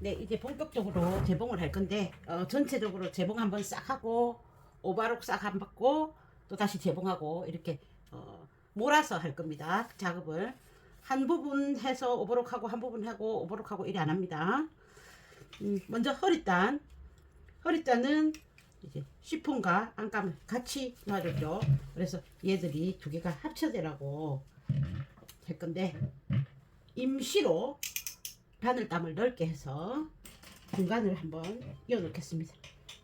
네, 이제 본격적으로 재봉을 할 건데 전체적으로 재봉 한번 싹 하고 오바록 싹 한 받고 또 다시 재봉하고 이렇게 몰아서 할 겁니다. 작업을 한 부분 해서 오버록하고 한 부분 하고 오버록하고 이래 안 합니다. 먼저 허리단은 이제 시폰과 안감을 같이 놔줬죠. 그래서 얘들이 두 개가 합쳐지라고 할 건데 임시로 바늘땀을 넓게 해서 중간을 한번 이어 놓겠습니다.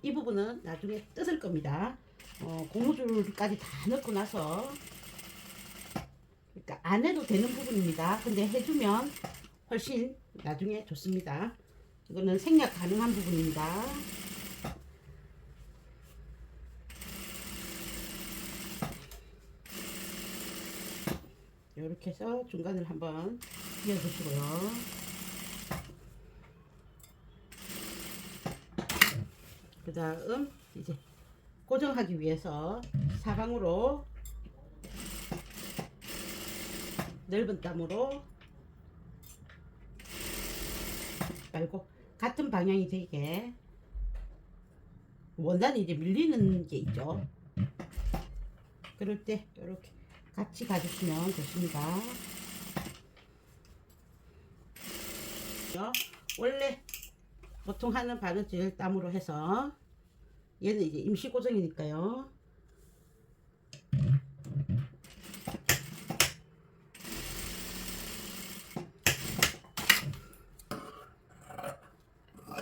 이 부분은 나중에 뜯을 겁니다. 고무줄까지 다 넣고 나서, 그러니까 안 해도 되는 부분입니다. 근데 해주면 훨씬 나중에 좋습니다. 이거는 생략 가능한 부분입니다. 이렇게 해서 중간을 한번 이어주시고요. 그 다음 이제 고정하기 위해서 사방으로 넓은 땀으로 말고 같은 방향이 되게 원단이 이제 밀리는 게 있죠. 그럴 때 이렇게 같이 가주시면 좋습니다. 원래 보통 하는 바느질 땀으로 해서 얘는 이제 임시 고정이니까요.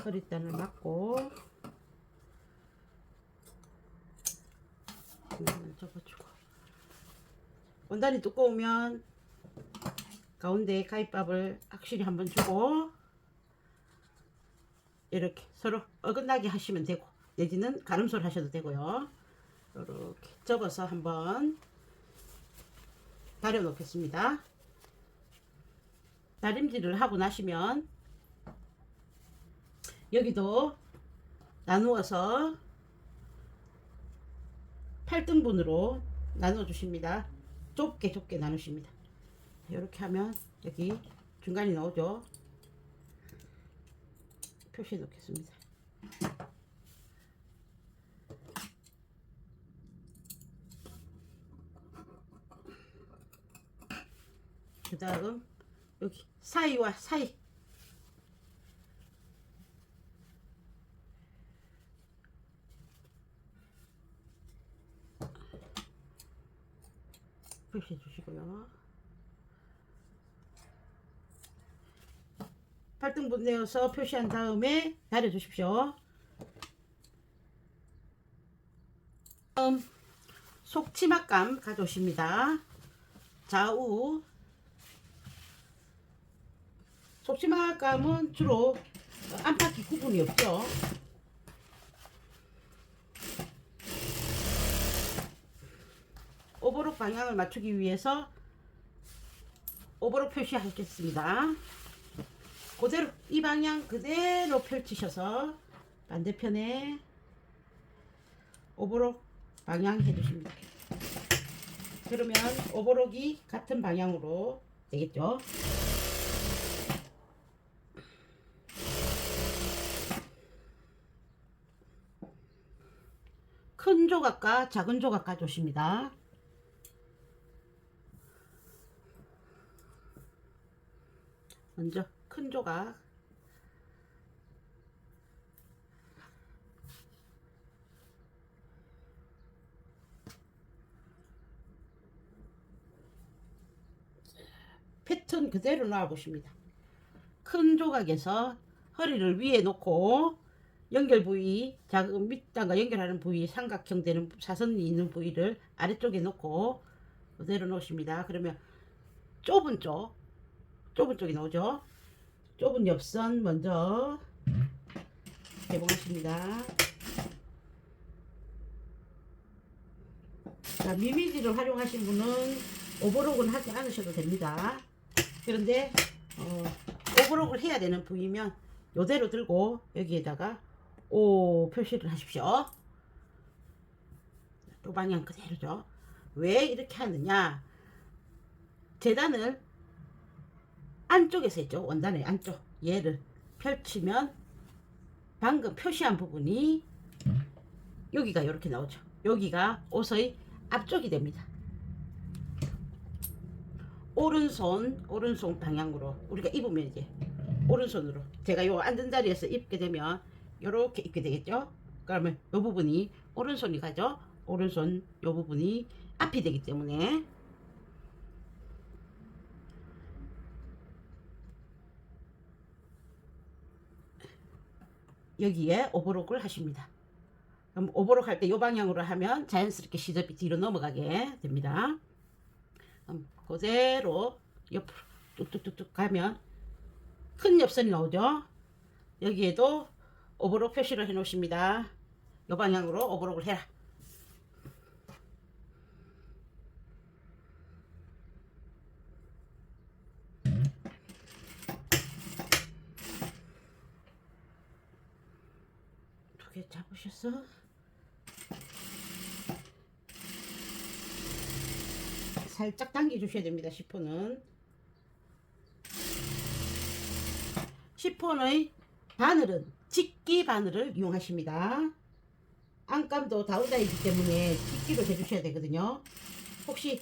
허리단을 맞고 접어주고, 원단이 두꺼우면 가운데 가위밥을 확실히 한번 주고 이렇게 서로 어긋나게 하시면 되고, 내지는 가름소를 하셔도 되고요. 이렇게 접어서 한번 다려 놓겠습니다. 다림질을 하고 나시면 여기도 나누어서 8등분으로 나눠 주십니다. 좁게 나누십니다. 이렇게 하면 여기 중간이 나오죠. 표시해 놓겠습니다. 그 다음 여기 사이와 사이 표시해 주시고요. 8등분 내어서 표시한 다음에 다려 주십시오. 다음 속치마감 가져오십니다. 좌우 속치마감은 주로 안팎이 구분이 없죠. 오버록 방향을 맞추기 위해서 오버록 표시하겠습니다. 그대로 이 방향 그대로 펼치셔서 반대편에 오버록 방향 해주십니다. 그러면 오버록이 같은 방향으로 되겠죠. 큰 조각과 작은 조각 가져오십니다. 먼저 큰 조각 패턴 그대로 놔 보십니다. 큰 조각에서 허리를 위에 놓고 연결 부위, 작은 밑단과 연결하는 부위, 삼각형 되는 사선이 있는 부위를 아래쪽에 놓고 그대로 놓으십니다. 그러면 좁은 쪽이 나오죠. 좁은 옆선 먼저 개봉하십니다. 자, 미미지를 활용하신 분은 오버록은 하지 않으셔도 됩니다. 그런데 오버록을 해야 되는 부위면 요대로 들고 여기에다가 O 표시를 하십시오. 또 방향 그대로죠. 왜 이렇게 하느냐, 재단을 안쪽에서 했죠. 원단의 안쪽 얘를 펼치면 방금 표시한 부분이 여기가 이렇게 나오죠. 여기가 옷의 앞쪽이 됩니다. 오른손 방향으로 우리가 입으면 이제 오른손으로 제가 요 앉은 자리에서 입게 되면 요렇게 입게 되겠죠. 그러면 요 부분이 오른손이 가죠. 오른손 요 부분이 앞이 되기 때문에 여기에 오버록을 하십니다. 그럼 오버록 할 때 요 방향으로 하면 자연스럽게 시접이 뒤로 넘어가게 됩니다. 그대로 옆으로 뚝뚝뚝뚝 가면 큰 옆선이 나오죠. 여기에도 오버록 표시를 해 놓으십니다. 요 방향으로 오버록을 해라. 두 개 잡으셨어? 살짝 당겨 주셔야 됩니다. 시폰의 바늘은 직기 바늘을 이용하십니다. 안감도 다우다이기 때문에 직기로 해주셔야 되거든요. 혹시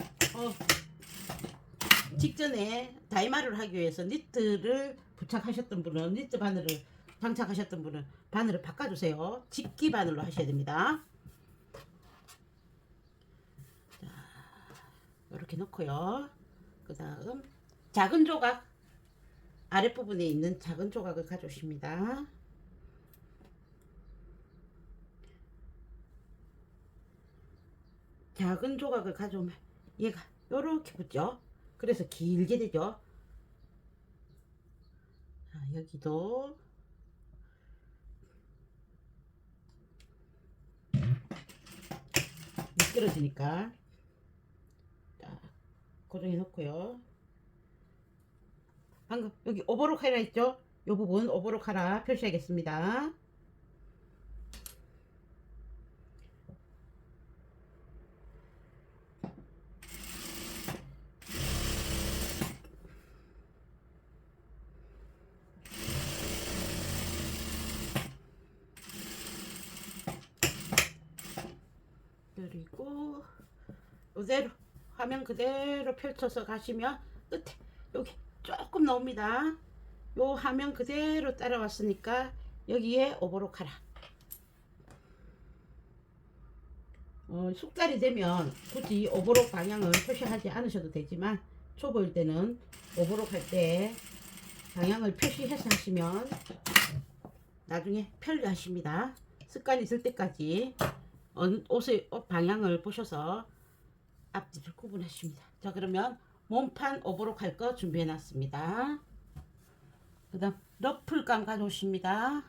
직전에 다이마를 하기 위해서 니트를 부착하셨던 분은 니트 바늘을 장착하셨던 분은 바늘을 바꿔주세요. 직기 바늘로 하셔야 됩니다. 자, 이렇게 놓고요. 그 다음 작은 조각 아랫부분에 있는 작은 조각을 가져오십니다. 작은 조각을 가져오면 얘가 요렇게 붙죠. 그래서 길게 되죠. 자, 여기도 미끄러지니까 자, 고정해 놓고요. 방금 여기 오버록 하라 했죠? 요 부분 오버록 하라 표시하겠습니다. 그리고 이대로 화면 그대로 펼쳐서 가시면 끝에 여기 조금 나옵니다. 요 화면 그대로 따라왔으니까 여기에 오버록 하라. 숙달이 되면 굳이 오버록 방향을 표시하지 않으셔도 되지만 초보일 때는 오버록 할 때 방향을 표시해서 하시면 나중에 편리하십니다. 습관이 들 때까지 옷의 옷 방향을 보셔서 앞뒤를 구분하십니다. 자, 그러면 몸판 오버록 할 거 준비해 놨습니다. 그 다음 러플감 가져오십니다.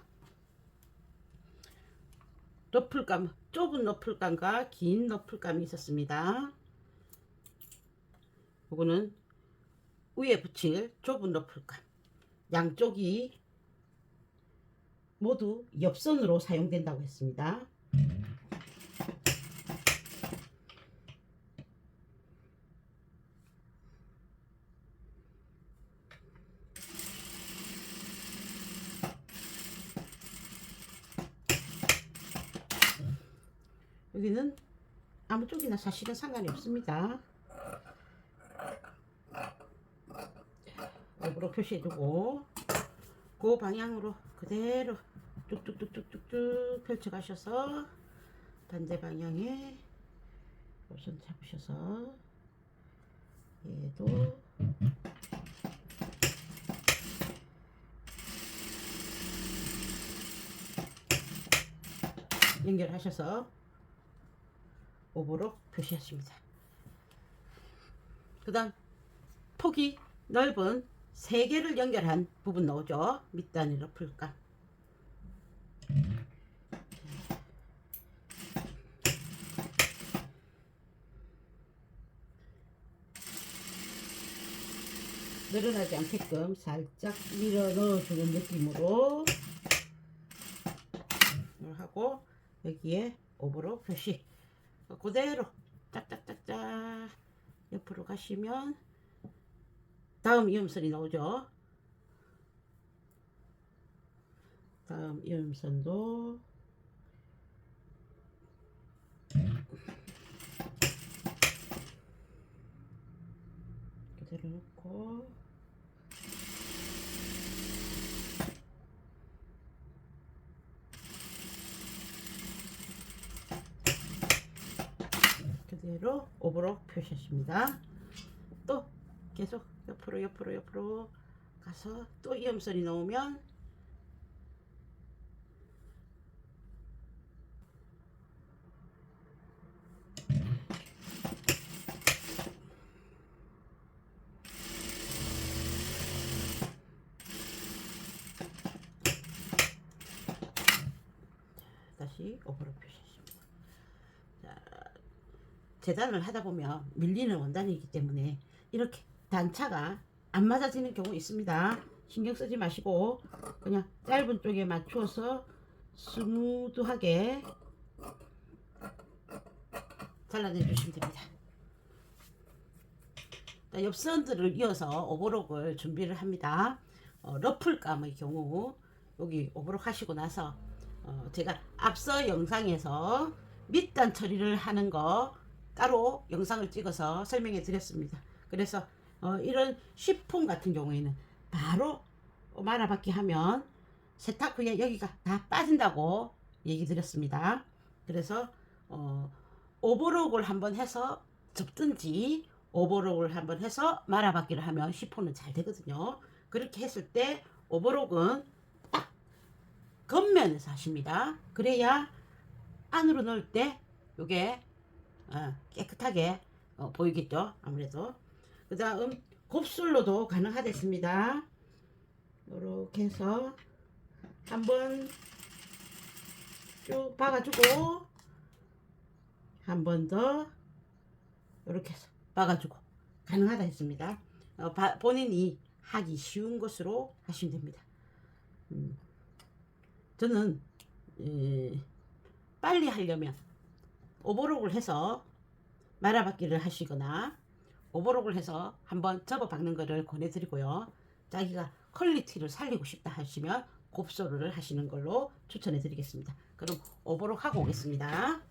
러플감, 좁은 러플감과 긴 러플감이 있었습니다. 요거는 위에 붙일 좁은 러플감, 양쪽이 모두 옆선으로 사용된다고 했습니다. 여기는 아무 쪽이나 사실은 상관이 없습니다. 옆으로 표시해주고 그 방향으로 그대로 뚝뚝뚝뚝뚝뚝 펼쳐 가셔서 반대 방향에 손 잡으셔서 얘도 연결하셔서 오버록 표시하십니다. 그 다음 폭이 넓은 3개를 연결한 부분 나오죠. 밑단위 러플감. 늘어나지 않게끔 살짝 밀어 넣어주는 느낌으로 하고 여기에 오버록 표시 그대로 짝짝짝짝 옆으로 가시면 다음 이음선이 나오죠. 다음 이음선도 그대로 놓고 그대로 오버록 표시하십니다. 또 계속 옆으로 가서 또 이음선이 나오면 다시 오버록 표시하십니다. 자, 재단을 하다 보면 밀리는 원단이기 때문에 이렇게 단차가 안 맞아지는 경우 있습니다. 신경 쓰지 마시고 그냥 짧은 쪽에 맞추어서 스무드하게 잘라내 주시면 됩니다. 옆선들을 이어서 오버록을 준비를 합니다. 러플감의 경우 여기 오버록 하시고 나서 제가 앞서 영상에서 밑단 처리를 하는 거 따로 영상을 찍어서 설명해 드렸습니다. 그래서 이런 쉬폰 같은 경우에는 바로 말아받기 하면 세탁 후에 여기가 다 빠진다고 얘기 드렸습니다. 그래서 오버록을 한번 해서 접든지 오버록을 한번 해서 말아받기를 하면 쉬폰은 잘 되거든요. 그렇게 했을 때 오버록은 딱 겉면에서 하십니다. 그래야 안으로 넣을 때 이게 깨끗하게 보이겠죠. 아무래도 그 다음 곱슬로도 가능하겠습니다. 이렇게 해서 한번 쭉 박아주고 한 번 더 이렇게 해서 박아주고 가능하다 했습니다. 본인이 하기 쉬운 것으로 하시면 됩니다. 저는 빨리 하려면 오버록을 해서 말아받기를 하시거나 오버록을 해서 한번 접어 박는 것을 권해드리고요. 자기가 퀄리티를 살리고 싶다 하시면 곱슬을 하시는 걸로 추천해 드리겠습니다. 그럼 오버록 하고 오겠습니다.